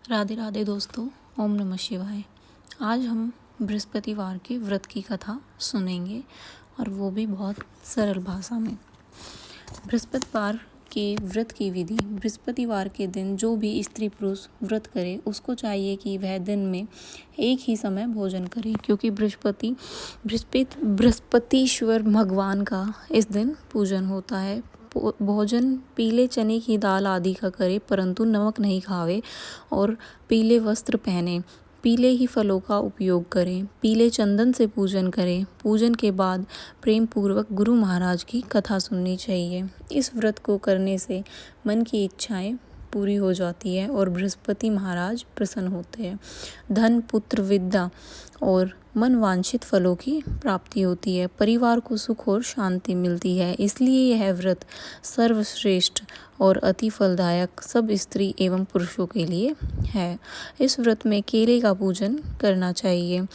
राधे राधे दोस्तों, ओम नमः शिवाय। आज हम बृहस्पतिवार के व्रत की कथा सुनेंगे और वो भी बहुत सरल भाषा में। बृहस्पतिवार के व्रत की विधि। बृहस्पतिवार के दिन जो भी स्त्री पुरुष व्रत करे उसको चाहिए कि वह दिन में एक ही समय भोजन करे, क्योंकि बृहस्पतिश्वर भगवान का इस दिन पूजन होता है। भोजन पीले चने की दाल आदि का करे, परंतु नमक नहीं खावे और पीले वस्त्र पहने, पीले ही फलों का उपयोग करें, पीले चंदन से पूजन करें। पूजन के बाद प्रेम पूर्वक गुरु महाराज की कथा सुननी चाहिए। इस व्रत को करने से मन की इच्छाएं पूरी हो जाती है और बृहस्पति महाराज प्रसन्न होते हैं। धन, पुत्र, विद्या और मन वांछित फलों की प्राप्ति होती है। परिवार को सुख और शांति मिलती है। इसलिए यह व्रत सर्वश्रेष्ठ और अति फलदायक सब स्त्री एवं पुरुषों के लिए है। इस व्रत में केले का पूजन करना चाहिए।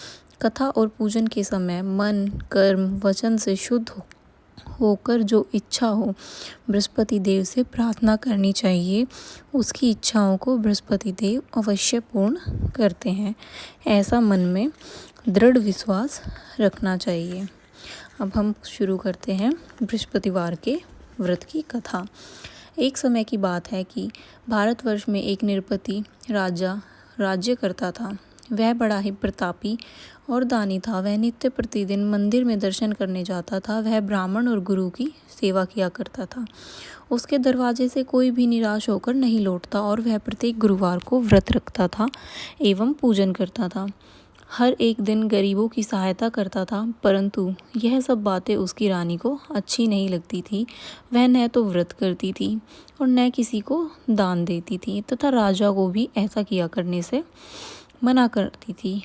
कथा और पूजन के समय मन, कर्म, वचन से शुद्ध होकर जो इच्छा हो बृहस्पति देव से प्रार्थना करनी चाहिए। उसकी इच्छाओं को बृहस्पति देव अवश्य पूर्ण करते हैं, ऐसा मन में दृढ़ विश्वास रखना चाहिए। अब हम शुरू करते हैं बृहस्पतिवार के व्रत की कथा। एक समय की बात है कि भारतवर्ष में एक नृपति राजा राज्य करता था। वह बड़ा ही प्रतापी और दानी था। वह नित्य प्रतिदिन मंदिर में दर्शन करने जाता था। वह ब्राह्मण और गुरु की सेवा किया करता था। उसके दरवाजे से कोई भी निराश होकर नहीं लौटता और वह प्रत्येक गुरुवार को व्रत रखता था एवं पूजन करता था। हर एक दिन गरीबों की सहायता करता था, परंतु यह सब बातें उसकी रानी को अच्छी नहीं लगती थी। वह न तो व्रत करती थी और न किसी को दान देती थी तथा राजा को भी ऐसा किया करने से मना करती थी।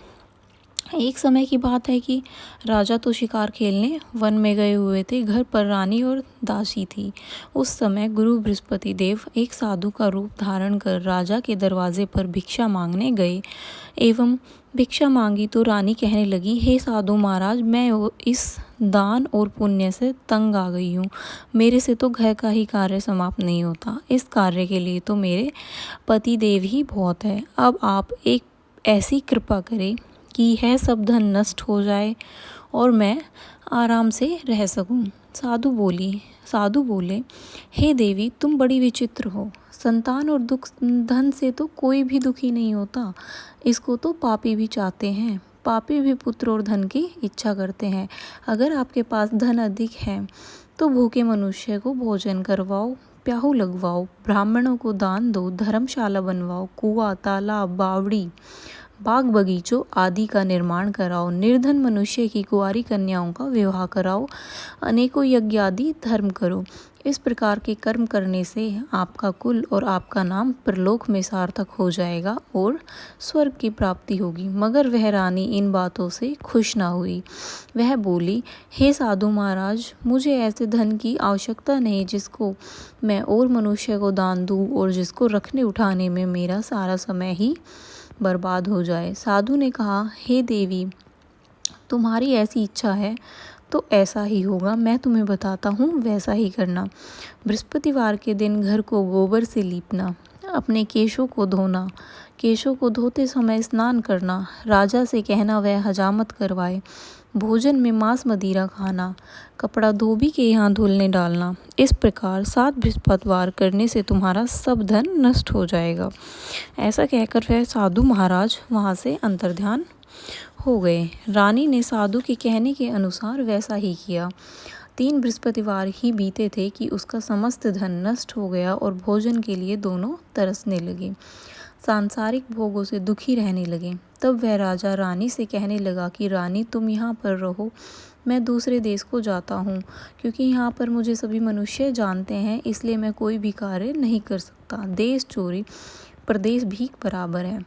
एक समय की बात है कि राजा तो शिकार खेलने वन में गए हुए थे। घर पर रानी और दासी थी। उस समय गुरु बृहस्पति देव एक साधु का रूप धारण कर राजा के दरवाजे पर भिक्षा मांगने गए एवं भिक्षा मांगी तो रानी कहने लगी, हे साधु महाराज, मैं इस दान और पुण्य से तंग आ गई हूँ। मेरे से तो घर का ही कार्य समाप्त नहीं होता। इस कार्य के लिए तो मेरे पति देव ही बहुत है। अब आप एक ऐसी कृपा करें कि यह सब धन नष्ट हो जाए और मैं आराम से रह सकूं। साधु बोले, हे देवी, तुम बड़ी विचित्र हो। संतान और धन से तो कोई भी दुखी नहीं होता। इसको तो पापी भी चाहते हैं। पापी भी पुत्र और धन की इच्छा करते हैं। अगर आपके पास धन अधिक है तो भूखे मनुष्य को भोजन करवाओ, प्याऊ लगवाओ, ब्राह्मणों को दान दो, धर्मशाला बनवाओ, कुआं, तालाब, बावड़ी, बाग बगीचों आदि का निर्माण कराओ, निर्धन मनुष्य की कुंवारी कन्याओं का विवाह कराओ, अनेकों यज्ञ आदि धर्म करो। इस प्रकार के कर्म करने से आपका कुल और आपका नाम परलोक में सार्थक हो जाएगा और स्वर्ग की प्राप्ति होगी। मगर वह रानी इन बातों से खुश ना हुई। वह बोली, हे साधु महाराज, मुझे ऐसे धन की आवश्यकता नहीं जिसको मैं और मनुष्य को दान दूं और जिसको रखने उठाने में मेरा सारा समय ही बर्बाद हो जाए। साधु ने कहा, हे देवी, तुम्हारी ऐसी इच्छा है तो ऐसा ही होगा। मैं तुम्हें बताता हूँ, वैसा ही करना। बृहस्पतिवार के दिन घर को गोबर से लीपना, अपने केशों को धोना, केशों को धोते समय स्नान करना, राजा से कहना वह हजामत करवाए, भोजन में मांस मदिरा खाना, कपड़ा धोबी के यहाँ धुलने डालना। इस प्रकार 7 बृहस्पतिवार करने से तुम्हारा सब धन नष्ट हो जाएगा। ऐसा कहकर वह साधु महाराज वहाँ से अंतर्ध्यान हो गए। रानी ने साधु के कहने के अनुसार वैसा ही किया। 3 बृहस्पतिवार ही बीते थे कि उसका समस्त धन नष्ट हो गया और भोजन के लिए दोनों तरसने लगे, सांसारिक भोगों से दुखी रहने लगे। तब वह राजा रानी से कहने लगा कि रानी, तुम यहाँ पर रहो, मैं दूसरे देश को जाता हूँ, क्योंकि यहाँ पर मुझे सभी मनुष्य जानते हैं, इसलिए मैं कोई भी कार्य नहीं कर सकता। देश चोरी प्रदेश भीख बराबर है।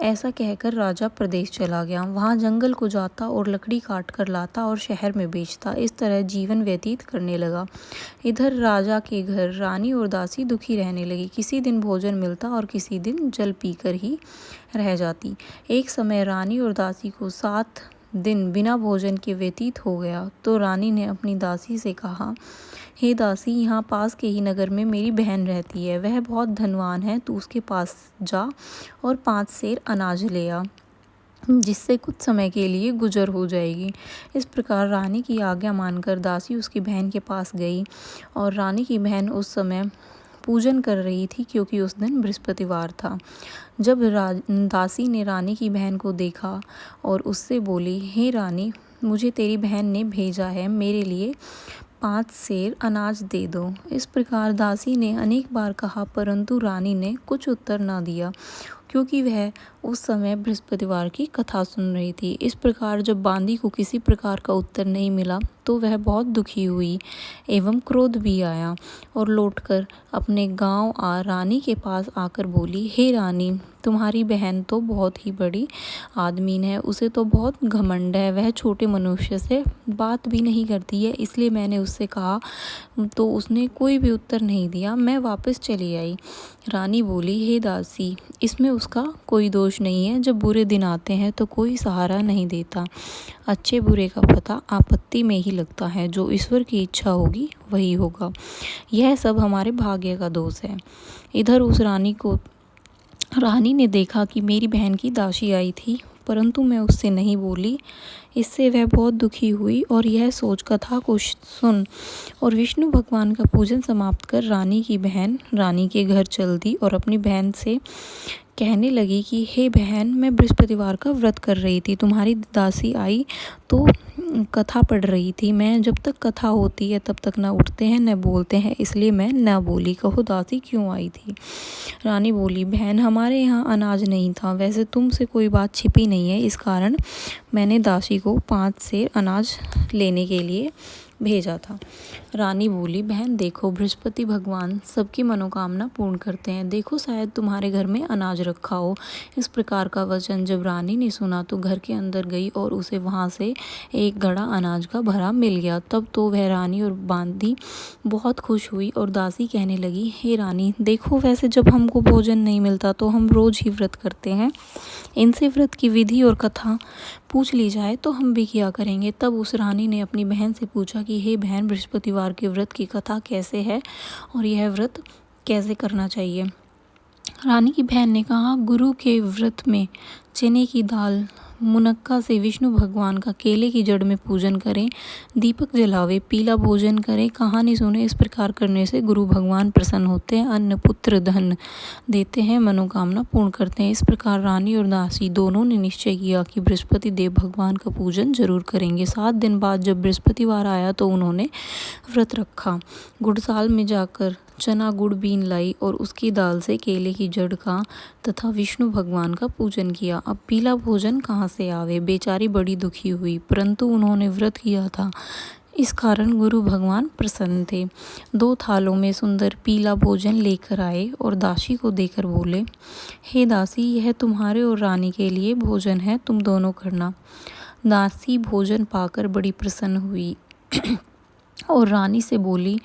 ऐसा कहकर राजा प्रदेश चला गया। वहाँ जंगल को जाता और लकड़ी काट कर लाता और शहर में बेचता। इस तरह जीवन व्यतीत करने लगा। इधर राजा के घर रानी और दासी दुखी रहने लगी। किसी दिन भोजन मिलता और किसी दिन जल पीकर ही रह जाती। एक समय रानी और दासी को 7 दिन बिना भोजन के व्यतीत हो गया तो रानी ने अपनी दासी से कहा, हे दासी, यहाँ पास के ही नगर में मेरी बहन रहती है, वह बहुत धनवान है, तू उसके पास जा और 5 सेर अनाज ले आ, जिससे कुछ समय के लिए गुजर हो जाएगी। इस प्रकार रानी की आज्ञा मानकर दासी उसकी बहन के पास गई और रानी की बहन उस समय पूजन कर रही थी क्योंकि उस दिन बृहस्पतिवार था। जब दासी ने रानी की बहन को देखा और उससे बोली, हे रानी, मुझे तेरी बहन ने भेजा है, मेरे लिए 5 सेर अनाज दे दो। इस प्रकार दासी ने अनेक बार कहा, परंतु रानी ने कुछ उत्तर न दिया क्योंकि वह उस समय बृहस्पतिवार की कथा सुन रही थी। इस प्रकार जब बांदी को किसी प्रकार का उत्तर नहीं मिला तो वह बहुत दुखी हुई एवं क्रोध भी आया और लौटकर अपने गांव रानी के पास आकर बोली, हे रानी, तुम्हारी बहन तो बहुत ही बड़ी आदमीन है, उसे तो बहुत घमंड है, वह छोटे मनुष्य से बात भी नहीं करती है, इसलिए मैंने उससे कहा तो उसने कोई भी उत्तर नहीं दिया, मैं वापस चली आई। रानी बोली, हे दासी, इसमें उसका कोई दोष नहीं है, जब बुरे दिन आते हैं तो कोई सहारा नहीं देता, अच्छे बुरे का पता आपत्ति में ही लगता है, जो ईश्वर की इच्छा होगी वही होगा, यह सब हमारे भाग्य का दोष है। इधर उस रानी ने देखा कि मेरी बहन की दासी आई थी, परंतु मैं उससे नहीं बोली। इससे वह बहुत दुखी हुई और यह सोच कथा को सुन और विष्णु भगवान का पूजन समाप्त कर रानी की बहन रानी के घर चल दी और अपनी बहन से कहने लगी कि हे बहन, मैं बृहस्पतिवार का व्रत कर रही थी, तुम्हारी दासी आई तो कथा पढ़ रही थी, मैं जब तक कथा होती है तब तक न उठते हैं न बोलते हैं, इसलिए मैं न बोली, कहो दासी क्यों आई थी। रानी बोली, बहन, हमारे यहाँ अनाज नहीं था, वैसे तुमसे कोई बात छिपी नहीं है, इस कारण मैंने दासी को 5 सेर अनाज लेने के लिए भेजा था। रानी बोली, बहन देखो, बृहस्पति भगवान सबकी मनोकामना पूर्ण करते हैं, देखो शायद तुम्हारे घर में अनाज रखा हो। इस प्रकार का वचन जब रानी ने सुना तो घर के अंदर गई और उसे वहाँ से एक घड़ा अनाज का भरा मिल गया। तब तो वह रानी और बांदी बहुत खुश हुई और दासी कहने लगी, हे रानी देखो, वैसे जब हमको भोजन नहीं मिलता तो हम रोज ही व्रत करते हैं, इनसे व्रत की विधि और कथा पूछ ली जाए तो हम भी किया करेंगे। तब उस रानी ने अपनी बहन से पूछा कि हे बहन, बृहस्पतिवार के व्रत की कथा कैसे है और यह व्रत कैसे करना चाहिए। रानी की बहन ने कहा, गुरु के व्रत में चने की दाल मुनक्का से विष्णु भगवान का केले की जड़ में पूजन करें, दीपक जलावे, पीला भोजन करें, कहानी सुने, इस प्रकार करने से गुरु भगवान प्रसन्न होते हैं, अन्न पुत्र धन देते हैं, मनोकामना पूर्ण करते हैं। इस प्रकार रानी और दासी दोनों ने निश्चय किया कि बृहस्पति देव भगवान का पूजन जरूर करेंगे। 7 दिन बाद जब बृहस्पतिवार आया तो उन्होंने व्रत रखा, गुड़साल में जाकर चना गुड़ बीन लाई और उसकी दाल से केले की जड़ का तथा विष्णु भगवान का पूजन किया। अब पीला भोजन कहाँ से आवे, बेचारी बड़ी दुखी हुई, परंतु उन्होंने व्रत किया था, इस कारण गुरु भगवान प्रसन्न थे। 2 थालों में सुंदर पीला भोजन लेकर आए और दासी को देकर बोले, हे दासी, यह तुम्हारे और रानी के लिए भोजन है, तुम दोनों करना। दासी भोजन पाकर बड़ी प्रसन्न हुई और रानी से बोली,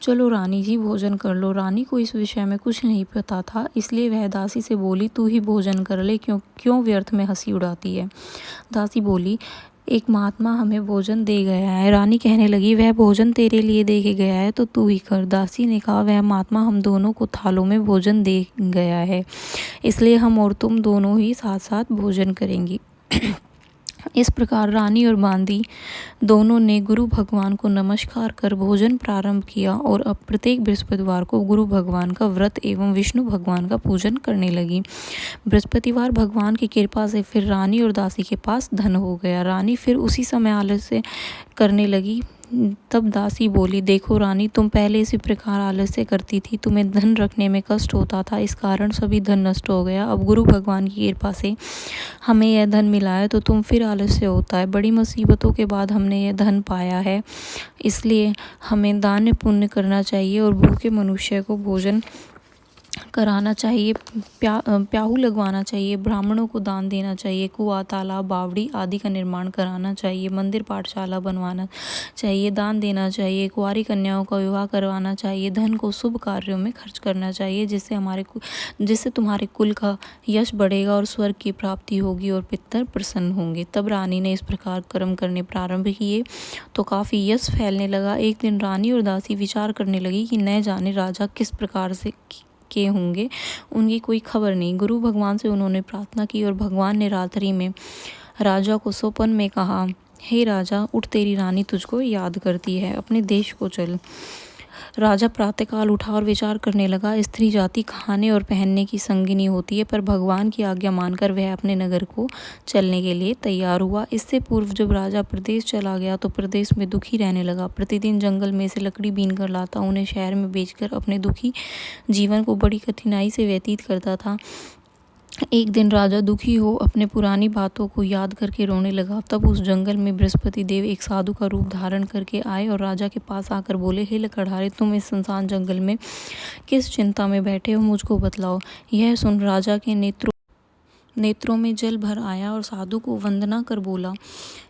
चलो रानी जी भोजन कर लो। रानी को इस विषय में कुछ नहीं पता था, इसलिए वह दासी से बोली, तू ही भोजन कर ले, क्यों व्यर्थ में हंसी उड़ाती है। दासी बोली, एक महात्मा हमें भोजन दे गया है। रानी कहने लगी, वह भोजन तेरे लिए दे के गया है तो तू ही कर। दासी ने कहा, वह महात्मा हम दोनों को थालों में भोजन दे गया है, इसलिए हम और तुम दोनों ही साथ साथ भोजन करेंगी। इस प्रकार रानी और बांदी दोनों ने गुरु भगवान को नमस्कार कर भोजन प्रारंभ किया और अब प्रत्येक बृहस्पतिवार को गुरु भगवान का व्रत एवं विष्णु भगवान का पूजन करने लगी। बृहस्पतिवार भगवान की कृपा से फिर रानी और दासी के पास धन हो गया। रानी फिर उसी समय आलस्य करने लगी। तब दासी बोली, देखो रानी, तुम पहले इसी प्रकार आलस्य करती थी, तुम्हें धन रखने में कष्ट होता था, इस कारण सभी धन नष्ट हो गया। अब गुरु भगवान की कृपा से हमें यह धन मिला है तो तुम फिर आलस्य होता है। बड़ी मुसीबतों के बाद हमने यह धन पाया है, इसलिए हमें दान पुण्य करना चाहिए और भूखे मनुष्य को भोजन कराना चाहिए, प्याऊ लगवाना चाहिए, ब्राह्मणों को दान देना चाहिए, कुआं, तालाब, बावड़ी आदि का निर्माण कराना चाहिए, मंदिर पाठशाला बनवाना चाहिए, दान देना चाहिए, कुंवारी कन्याओं का विवाह करवाना चाहिए, धन को शुभ कार्यों में खर्च करना चाहिए, जिससे तुम्हारे कुल का यश बढ़ेगा और स्वर्ग की प्राप्ति होगी और पितर प्रसन्न होंगे। तब रानी ने इस प्रकार कर्म करने प्रारंभ किए तो काफ़ी यश फैलने लगा। एक दिन रानी और दासी विचार करने लगी कि न जाने राजा किस प्रकार से के होंगे, उनकी कोई खबर नहीं। गुरु भगवान से उन्होंने प्रार्थना की और भगवान ने रात्रि में राजा को स्वप्न में कहा, हे राजा, उठ, तेरी रानी तुझको याद करती है, अपने देश को चल। राजा प्रातःकाल उठा और विचार करने लगा। स्त्री जाति खाने और पहनने की संगिनी होती है, पर भगवान की आज्ञा मानकर वह अपने नगर को चलने के लिए तैयार हुआ। इससे पूर्व जब राजा प्रदेश चला गया तो प्रदेश में दुखी रहने लगा। प्रतिदिन जंगल में से लकड़ी बीन कर लाता, उन्हें शहर में बेचकर अपने दुखी जीवन को बड़ी कठिनाई से व्यतीत करता था। एक दिन राजा दुखी हो अपने पुरानी बातों को याद करके रोने लगा। तब उस जंगल में बृहस्पति देव एक साधु का रूप धारण करके आए और राजा के पास आकर बोले, हे लकड़हारे, तुम इस सुनसान जंगल में किस चिंता में बैठे हो, मुझको बतलाओ। यह सुन राजा के नेत्रों में जल भर आया और साधु को वंदना कर बोला,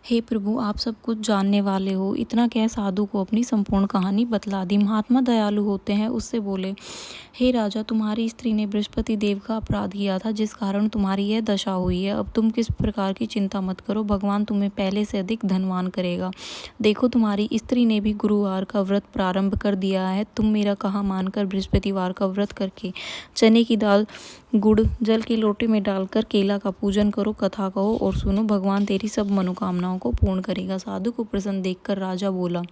हे प्रभु, आप सब कुछ जानने वाले हो। इतना कह साधु को अपनी संपूर्ण कहानी बतला दी। महात्मा दयालु होते हैं, उससे बोले, हे राजा, तुम्हारी स्त्री ने बृहस्पति देव का अपराध किया था, जिस कारण तुम्हारी यह दशा हुई है। अब तुम किस प्रकार की चिंता मत करो, भगवान तुम्हें पहले से अधिक धनवान करेगा। देखो, तुम्हारी स्त्री ने भी गुरुवार का व्रत प्रारंभ कर दिया है। तुम मेरा कहा मानकर बृहस्पतिवार का व्रत करके चने की दाल गुड़ जल के लोटे में डालकर केला का पूजन करो, कथा कहो और सुनो, भगवान तेरी सब मनोकामनाओं को पूर्ण करेगा। साधु को प्रसन्न देखकर राजा बोला,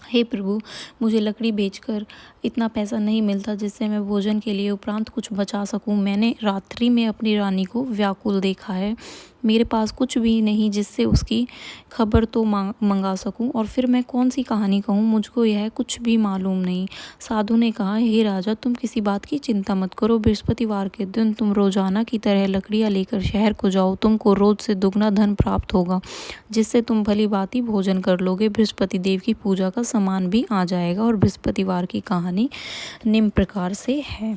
हे प्रभु, मुझे लकड़ी बेचकर इतना पैसा नहीं मिलता जिससे मैं भोजन के लिए उपरांत कुछ बचा सकूं। मैंने रात्रि में अपनी रानी को व्याकुल देखा है। मेरे पास कुछ भी नहीं जिससे उसकी खबर तो मंगा सकूं, और फिर मैं कौन सी कहानी कहूं, मुझको यह कुछ भी मालूम नहीं। साधु ने कहा, हे राजा, तुम किसी बात की चिंता मत करो। बृहस्पतिवार के दिन तुम रोजाना की तरह लकड़ियाँ लेकर शहर को जाओ। तुमको रोज से दुगना धन प्राप्त होगा, जिससे तुम भली भांति भोजन कर लोगे। बृहस्पति देव की पूजा का सामान भी आ जाएगा। और बृहस्पतिवार की कहानी निम्न प्रकार से है।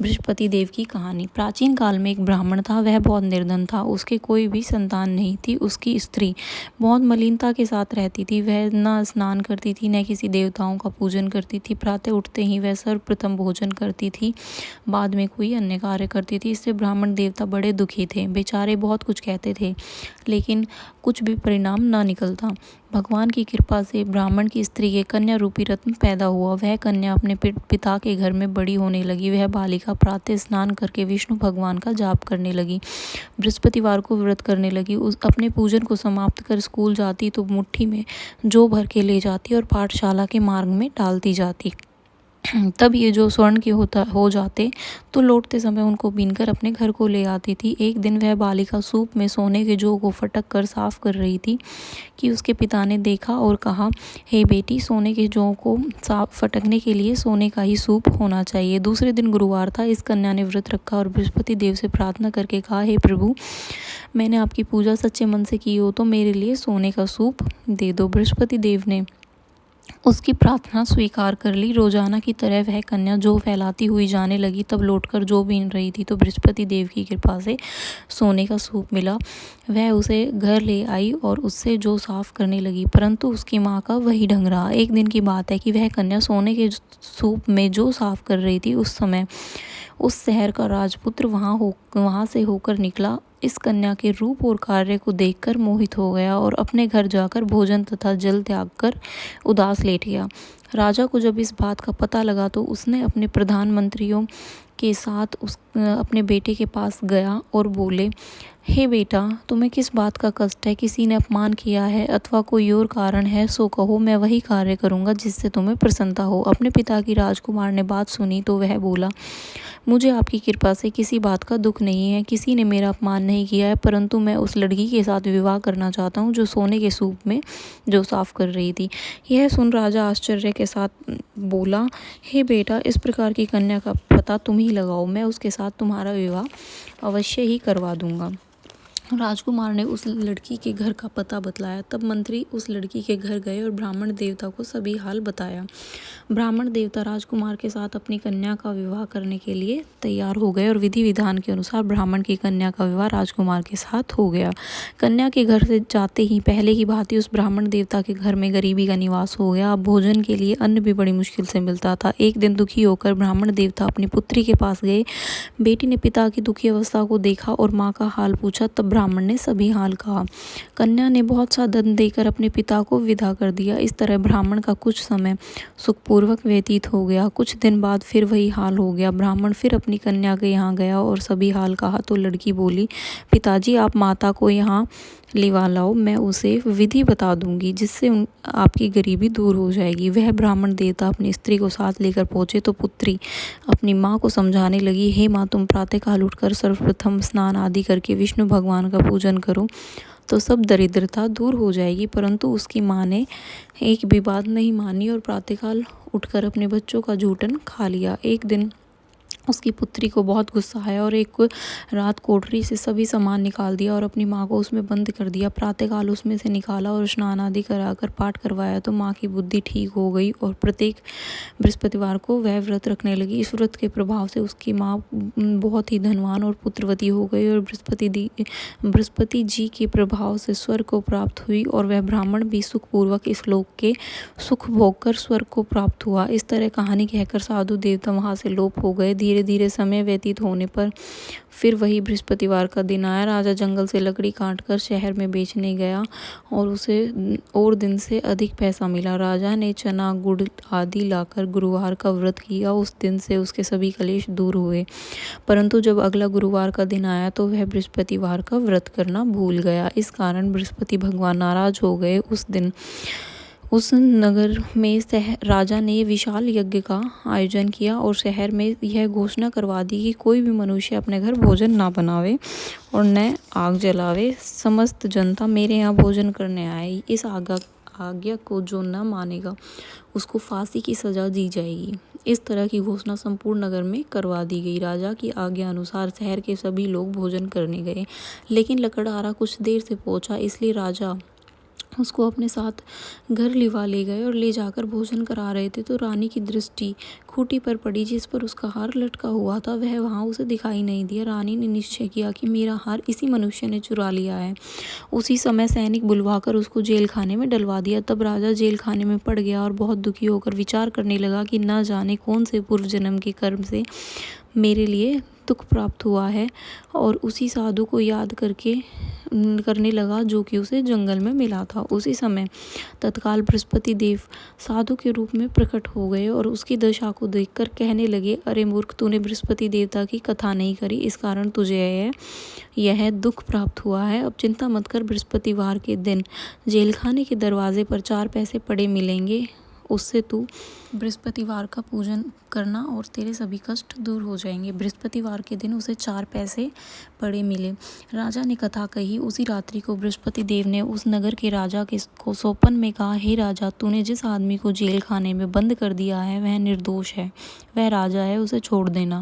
बृहस्पति देव की कहानी। प्राचीन काल में एक ब्राह्मण था। वह बहुत निर्धन था, उसके कोई भी संतान नहीं थी। उसकी स्त्री बहुत मलिनता के साथ रहती थी। वह न स्नान करती थी, न किसी देवताओं का पूजन करती थी। प्रातः उठते ही वह सर्वप्रथम भोजन करती थी, बाद में कोई अन्य कार्य करती थी। इससे ब्राह्मण देवता बड़े दुखी थे। बेचारे बहुत कुछ कहते थे, लेकिन कुछ भी परिणाम न निकलता। भगवान की कृपा से ब्राह्मण की स्त्री के कन्या रूपी रत्न पैदा हुआ। वह कन्या अपने पिता के घर में बड़ी होने लगी। वह बालिका प्रातः स्नान करके विष्णु भगवान का जाप करने लगी, बृहस्पतिवार को व्रत करने लगी। अपने पूजन को समाप्त कर स्कूल जाती तो मुट्ठी में जौ भर के ले जाती और पाठशाला के मार्ग में डालती जाती। तब ये जो स्वर्ण के हो जाते तो लौटते समय उनको बीनकर अपने घर को ले आती थी। एक दिन वह बालिका सूप में सोने के जौ को फटक कर साफ कर रही थी कि उसके पिता ने देखा और कहा, हे बेटी, सोने के जौ को साफ फटकने के लिए सोने का ही सूप होना चाहिए। दूसरे दिन गुरुवार था। इस कन्या ने व्रत रखा और बृहस्पति देव से प्रार्थना करके कहा, हे प्रभु, मैंने आपकी पूजा सच्चे मन से की हो तो मेरे लिए सोने का सूप दे दो। बृहस्पति देव ने उसकी प्रार्थना स्वीकार कर ली। रोजाना की तरह वह कन्या जौ फैलाती हुई जाने लगी। तब लौटकर जौ बीन रही थी तो बृहस्पति देव की कृपा से सोने का सूप मिला। वह उसे घर ले आई और उससे जौ साफ करने लगी, परंतु उसकी माँ का वही ढंग रहा। एक दिन की बात है कि वह कन्या सोने के सूप में जौ साफ कर रही थी। उस समय उस शहर का राजपुत्र वहाँ से होकर निकला। इस कन्या के रूप और कार्य को देखकर मोहित हो गया और अपने घर जाकर भोजन तथा जल त्याग कर उदास लेट गया। राजा को जब इस बात का पता लगा तो उसने अपने प्रधानमंत्रियों के साथ अपने बेटे के पास गया और बोले, हे बेटा, तुम्हें किस बात का कष्ट है? किसी ने अपमान किया है अथवा कोई और कारण है सो कहो, मैं वही कार्य करूँगा जिससे तुम्हें प्रसन्नता हो। अपने पिता की राजकुमार ने बात सुनी तो वह बोला, मुझे आपकी कृपा से किसी बात का दुख नहीं है। किसी ने मेरा अपमान नहीं किया है, परंतु मैं उस लड़की के साथ विवाह करना चाहता हूँ जो सोने के सूप में जो साफ कर रही थी। यह सुन राजा आश्चर्य के साथ बोला, हे बेटा, इस प्रकार की कन्या का पता तुम ही लगाओ, मैं उसके साथ तुम्हारा विवाह अवश्य ही करवा दूंगा। राजकुमार ने उस लड़की के घर का पता बतलाया। तब मंत्री उस लड़की के घर गए और ब्राह्मण देवता को सभी हाल बताया। ब्राह्मण देवता राजकुमार के साथ अपनी कन्या का विवाह करने के लिए तैयार हो गए और विधि विधान के अनुसार ब्राह्मण की कन्या का विवाह राजकुमार के साथ हो गया। कन्या के घर से जाते ही पहले की भांति उस ब्राह्मण देवता के घर में गरीबी का निवास हो गया। अब भोजन के लिए अन्न भी बड़ी मुश्किल से मिलता था। एक दिन दुखी होकर ब्राह्मण देवता अपनी पुत्री के पास गए। बेटी ने पिता की दुखी अवस्था को देखा और माँ का हाल पूछा। तब ब्राह्मण ने सभी हाल कहा। कन्या ने बहुत सा धन देकर अपने पिता को विदा कर दिया। इस तरह ब्राह्मण का कुछ समय सुखपूर्वक व्यतीत हो गया। कुछ दिन बाद फिर वही हाल हो गया। ब्राह्मण फिर अपनी कन्या के यहाँ गया और सभी हाल कहा तो लड़की बोली, पिताजी आप माता को यहाँ लिवा लाओ, मैं उसे विधि बता दूंगी जिससे आपकी गरीबी दूर हो जाएगी। वह ब्राह्मण देवता अपनी स्त्री को साथ लेकर पहुंचे तो पुत्री अपनी माँ को समझाने लगी, हे माँ, तुम प्रातःकाल उठकर सर्वप्रथम स्नान आदि करके विष्णु भगवान का पूजन करो तो सब दरिद्रता दूर हो जाएगी। परंतु उसकी माँ ने एक भी बात नहीं मानी और प्रातःकाल उठकर अपने बच्चों का जूठन खा लिया। एक दिन उसकी पुत्री को बहुत गुस्सा आया और एक रात कोठरी से सभी सामान निकाल दिया और अपनी माँ को उसमें बंद कर दिया। प्रातःकाल उसमें से निकाला और स्नान आदि कराकर पाठ करवाया तो माँ की बुद्धि ठीक हो गई और प्रत्येक बृहस्पतिवार को वह व्रत रखने लगी। इस व्रत के प्रभाव से उसकी माँ बहुत ही धनवान और पुत्रवती हो गई और बृहस्पति जी के प्रभाव से स्वर्ग को प्राप्त हुई और वह ब्राह्मण भी सुखपूर्वक इस लोक के सुख भोग कर स्वर्ग को प्राप्त हुआ। इस तरह कहानी कहकर साधु देवता वहाँ से लोप हो गए। धीरे धीरे समय व्यतीत होने पर फिर वही बृहस्पतिवार का दिन आया। राजा जंगल से लकड़ी काटकर शहर में बेचने गया और उसे और दिन से अधिक पैसा मिला। राजा ने चना गुड़ आदि लाकर गुरुवार का व्रत किया। उस दिन से उसके सभी क्लेश दूर हुए। परंतु जब अगला गुरुवार का दिन आया तो वह बृहस्पतिवार का व्रत करना भूल गया। इस कारण बृहस्पति भगवान नाराज हो गए। उस दिन उस नगर में राजा ने विशाल यज्ञ का आयोजन किया और शहर में यह घोषणा करवा दी कि कोई भी मनुष्य अपने घर भोजन ना बनावे और न आग जलावे। समस्त जनता मेरे यहाँ भोजन करने आए। इस आज्ञा को जो न मानेगा उसको फांसी की सजा दी जाएगी। इस तरह की घोषणा संपूर्ण नगर में करवा दी गई। राजा की आज्ञा अनुसार शहर के सभी लोग भोजन करने गए, लेकिन लकड़हारा कुछ देर से पहुंचा, इसलिए राजा उसको अपने साथ घर लिवा ले गए और ले जाकर भोजन करा रहे थे तो रानी की दृष्टि खूंटी पर पड़ी जिस पर उसका हार लटका हुआ था। वह वहाँ उसे दिखाई नहीं दिया। रानी ने निश्चय किया कि मेरा हार इसी मनुष्य ने चुरा लिया है। उसी समय सैनिक बुलवाकर उसको जेल खाने में डलवा दिया। तब राजा जेल खाने में पड़ गया और बहुत दुखी होकर विचार करने लगा कि न जाने कौन से पूर्व जन्म के कर्म से मेरे लिए दुख प्राप्त हुआ है और उसी साधु को याद करने लगा जो कि उसे जंगल में मिला था। उसी समय तत्काल बृहस्पति देव साधु के रूप में प्रकट हो गए और उसकी दशा को देखकर कहने लगे, अरे मूर्ख, तूने बृहस्पति देवता की कथा नहीं करी, इस कारण तुझे यह दुख प्राप्त हुआ है। अब चिंता मत कर, बृहस्पतिवार के दिन जेलखाने के दरवाजे पर 4 पैसे पड़े मिलेंगे, उससे तू बृहस्पतिवार का पूजन करना और तेरे सभी कष्ट दूर हो जाएंगे। बृहस्पतिवार के दिन उसे 4 पैसे पड़े मिले। राजा ने कथा कही। उसी रात्रि को बृहस्पति देव ने उस नगर के राजा को स्वप्न में कहा, हे राजा, तूने जिस आदमी को जेल खाने में बंद कर दिया है वह निर्दोष है, वह राजा है, उसे छोड़ देना।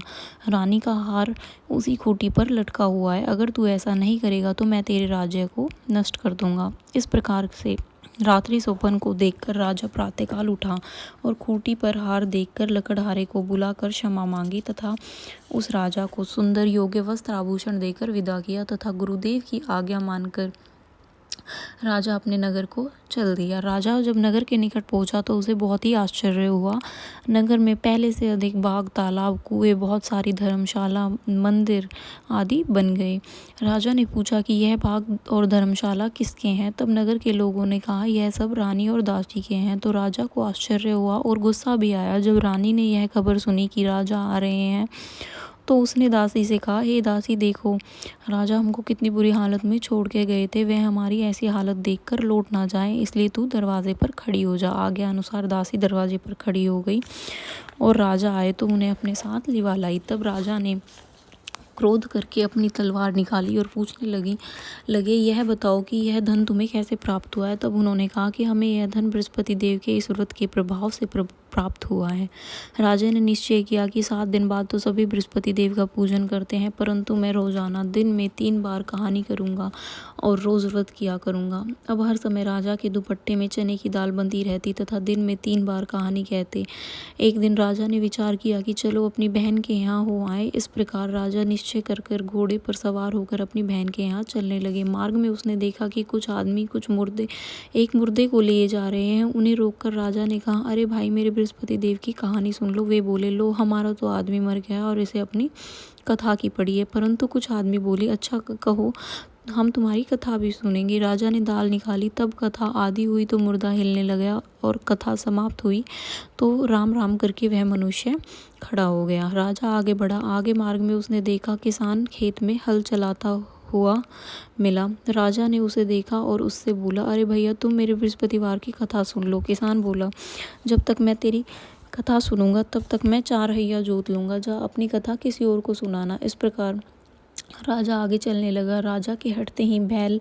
रानी का हार उसी खूंटी पर लटका हुआ है। अगर तू ऐसा नहीं करेगा तो मैं तेरे राज्य को नष्ट कर दूंगा। इस प्रकार से रात्रि स्वप्न को देखकर राजा प्रातःकाल उठा और खूंटी पर हार देखकर लकड़हारे को बुलाकर क्षमा मांगी तथा उस राजा को सुंदर योग्य वस्त्र आभूषण देकर विदा किया तथा गुरुदेव की आज्ञा मानकर राजा अपने नगर को चल दिया। राजा जब नगर के निकट पहुंचा तो उसे बहुत ही आश्चर्य हुआ। नगर में पहले से अधिक बाग, तालाब, कुएं, बहुत सारी धर्मशाला, मंदिर आदि बन गए। राजा ने पूछा कि यह बाग और धर्मशाला किसके हैं? तब नगर के लोगों ने कहा, यह सब रानी और दासी के हैं। तो राजा को आश्चर्य हुआ और गुस्सा भी आया। जब रानी ने यह खबर सुनी कि राजा आ रहे हैं तो उसने दासी से कहा, हे दासी, देखो, राजा हमको कितनी बुरी हालत में छोड़ के गए थे, वह हमारी ऐसी हालत देखकर लौट ना जाए, इसलिए तू दरवाजे पर खड़ी हो जा। आज्ञा अनुसार दासी दरवाजे पर खड़ी हो गई और राजा आए तो उन्हें अपने साथ लिवा लाई। तब राजा ने क्रोध करके अपनी तलवार निकाली और पूछने लगे, यह बताओ कि यह धन तुम्हें कैसे प्राप्त हुआ है? तब उन्होंने कहा कि हमें यह धन बृहस्पति देव के इस व्रत के प्रभाव से प्राप्त हुआ है। राजा ने निश्चय किया कि 7 दिन बाद तो सभी बृहस्पति देव का पूजन करते हैं, परंतु मैं रोजाना दिन में 3 बार कहानी करूँगा और रोज़ व्रत किया करूँगा। अब हर समय राजा के दुपट्टे में चने की दाल बनती रहती तथा दिन में 3 बार कहानी कहते। एक दिन राजा ने विचार किया कि चलो अपनी बहन के यहाँ हो आए। इस प्रकार राजा निश्चय कर घोड़े पर सवार होकर अपनी बहन के यहाँ चलने लगे। मार्ग में उसने देखा कि कुछ आदमी एक मुर्दे को लिए जा रहे हैं। उन्हें रोककर राजा ने कहा, अरे भाई, मेरे बृहस्पति देव की कहानी सुन लो। वे बोले, लो, हमारा तो आदमी मर गया और इसे अपनी कथा की पड़ी है। परंतु कुछ आदमी बोले, अच्छा कहो, हम तुम्हारी कथा भी सुनेंगे। राजा ने दाल निकाली, तब कथा आदि हुई तो मुर्दा हिलने लगा और कथा समाप्त हुई तो राम राम करके वह मनुष्य खड़ा हो गया। राजा आगे बढ़ा। आगे मार्ग में उसने देखा किसान खेत में हल चलाता हुआ मिला। राजा ने उसे देखा और उससे बोला, अरे भैया, तुम मेरे बृहस्पतिवार की कथा सुन लो। किसान बोला, जब तक मैं तेरी कथा सुनूंगा तब तक मैं 4 हैया जोत लूँगा। जा अपनी कथा किसी और को सुनाना। इस प्रकार राजा आगे चलने लगा। राजा के हटते ही बैल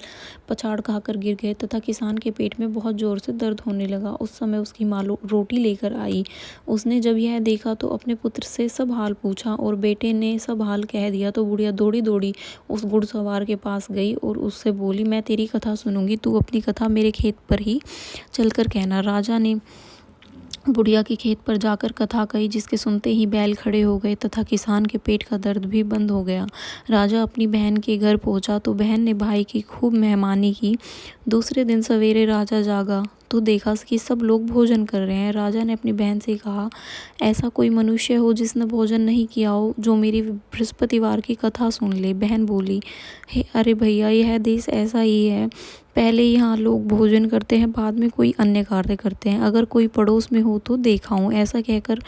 पछाड़ खाकर गिर गए तथा किसान के पेट में बहुत जोर से दर्द होने लगा। उस समय उसकी माँ रोटी लेकर आई। उसने जब यह देखा तो अपने पुत्र से सब हाल पूछा और बेटे ने सब हाल कह दिया तो बुढ़िया दौड़ी दौड़ी उस घुड़सवार के पास गई और उससे बोली, मैं तेरी कथा सुनूंगी, तू अपनी कथा मेरे खेत पर ही चलकर कहना। राजा ने बुढ़िया के खेत पर जाकर कथा कही, जिसके सुनते ही बैल खड़े हो गए तथा किसान के पेट का दर्द भी बंद हो गया। राजा अपनी बहन के घर पहुंचा तो बहन ने भाई की खूब मेहमानी की। दूसरे दिन सवेरे राजा जागा तो देखा कि सब लोग भोजन कर रहे हैं। राजा ने अपनी बहन से कहा, ऐसा कोई मनुष्य हो जिसने भोजन नहीं किया हो, जो मेरी बृहस्पतिवार की कथा सुन ले। बहन बोली, अरे भैया, यह देश ऐसा ही है। पहले यहाँ लोग भोजन करते हैं, बाद में कोई अन्य कार्य करते हैं। अगर कोई पड़ोस में हो तो देखा हूँ। ऐसा कहकर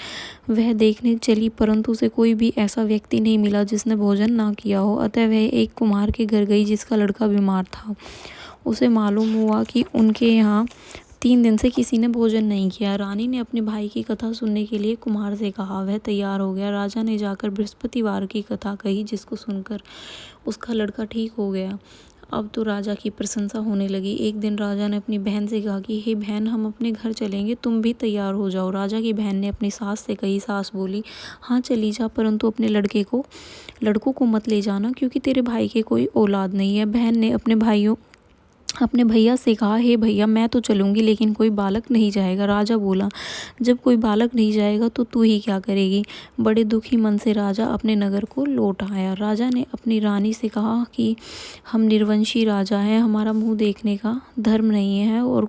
वह देखने चली, परंतु उसे कोई भी ऐसा व्यक्ति नहीं मिला जिसने भोजन ना किया हो। अतः वह एक कुम्हार के घर गई जिसका लड़का बीमार था। उसे मालूम हुआ कि उनके यहाँ 3 दिन से किसी ने भोजन नहीं किया। रानी ने अपने भाई की कथा सुनने के लिए कुम्हार से कहा। वह तैयार हो गया। राजा ने जाकर बृहस्पतिवार की कथा कही, जिसको सुनकर उसका लड़का ठीक हो गया। अब तो राजा की प्रशंसा होने लगी। एक दिन राजा ने अपनी बहन से कहा कि हे बहन, हम अपने घर चलेंगे, तुम भी तैयार हो जाओ। राजा की बहन ने अपनी सास से कही। सास बोली, हाँ चली जा, परंतु अपने लड़कों को मत ले जाना, क्योंकि तेरे भाई के कोई औलाद नहीं है। बहन ने अपने भैया से कहा, हे भैया, मैं तो चलूंगी, लेकिन कोई बालक नहीं जाएगा। राजा बोला, जब कोई बालक नहीं जाएगा तो तू ही क्या करेगी। बड़े दुखी मन से राजा अपने नगर को लौट आया। राजा ने अपनी रानी से कहा कि हम निर्वंशी राजा हैं, हमारा मुंह देखने का धर्म नहीं है और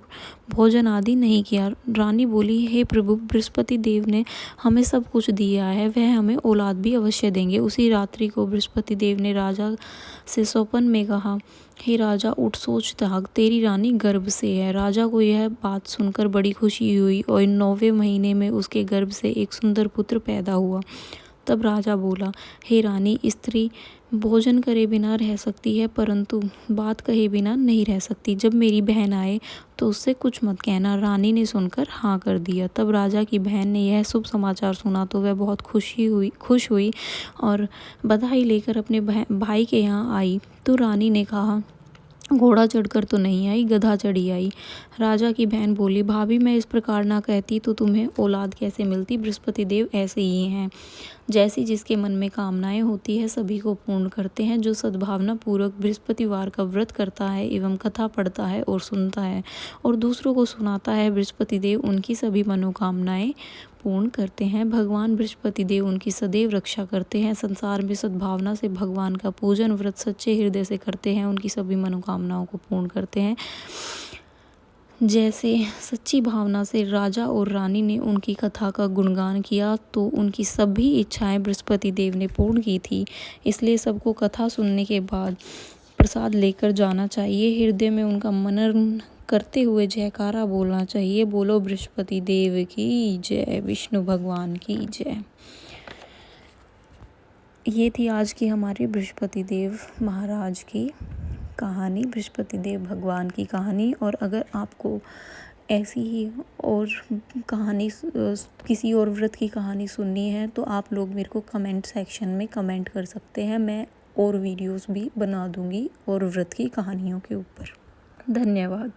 भोजन आदि नहीं किया। रानी बोली, हे प्रभु, बृहस्पति देव ने हमें सब कुछ दिया है, वह हमें औलाद भी अवश्य देंगे। उसी रात्रि को बृहस्पति देव ने राजा से स्वप्न में कहा, हे राजा, उठ, सोच त्याग, तेरी रानी गर्भ से है। राजा को यह बात सुनकर बड़ी खुशी हुई और 9वें महीने में उसके गर्भ से एक सुंदर पुत्र पैदा हुआ। तब राजा बोला, हे रानी, स्त्री भोजन करे बिना रह सकती है, परंतु बात कहे बिना नहीं रह सकती। जब मेरी बहन आए तो उससे कुछ मत कहना। रानी ने सुनकर हाँ कर दिया। तब राजा की बहन ने यह शुभ समाचार सुना तो वह बहुत खुश हुई और बधाई लेकर अपने भाई के यहाँ आई। तो रानी ने कहा, घोड़ा चढ़कर तो नहीं आई, गधा चढ़ी आई। राजा की बहन बोली, भाभी, मैं इस प्रकार ना कहती तो तुम्हें औलाद कैसे मिलती। बृहस्पति देव ऐसे ही हैं, जैसी जिसके मन में कामनाएं होती है सभी को पूर्ण करते हैं। जो सद्भावना पूर्वक बृहस्पतिवार का व्रत करता है एवं कथा पढ़ता है और सुनता है और दूसरों को सुनाता है, बृहस्पति देव उनकी सभी मनोकामनाएं पूर्ण करते हैं। भगवान बृहस्पति देव उनकी सदैव रक्षा करते हैं। संसार में सद्भावना से भगवान का पूजन व्रत सच्चे हृदय से करते हैं, उनकी सभी मनोकामनाओं को पूर्ण करते हैं। जैसे सच्ची भावना से राजा और रानी ने उनकी कथा का गुणगान किया तो उनकी सभी इच्छाएं बृहस्पति देव ने पूर्ण की थी। इसलिए सबको कथा सुनने के बाद प्रसाद लेकर जाना चाहिए। हृदय में उनका मनन करते हुए जयकारा बोलना चाहिए। बोलो बृहस्पति देव की जय, विष्णु भगवान की जय। ये थी आज की हमारी बृहस्पति देव महाराज की कहानी, बृहस्पति देव भगवान की कहानी। और अगर आपको ऐसी ही और कहानी, किसी और व्रत की कहानी सुननी है तो आप लोग मेरे को कमेंट सेक्शन में कमेंट कर सकते हैं। मैं और वीडियोस भी बना दूंगी और व्रत की कहानियों के ऊपर। धन्यवाद।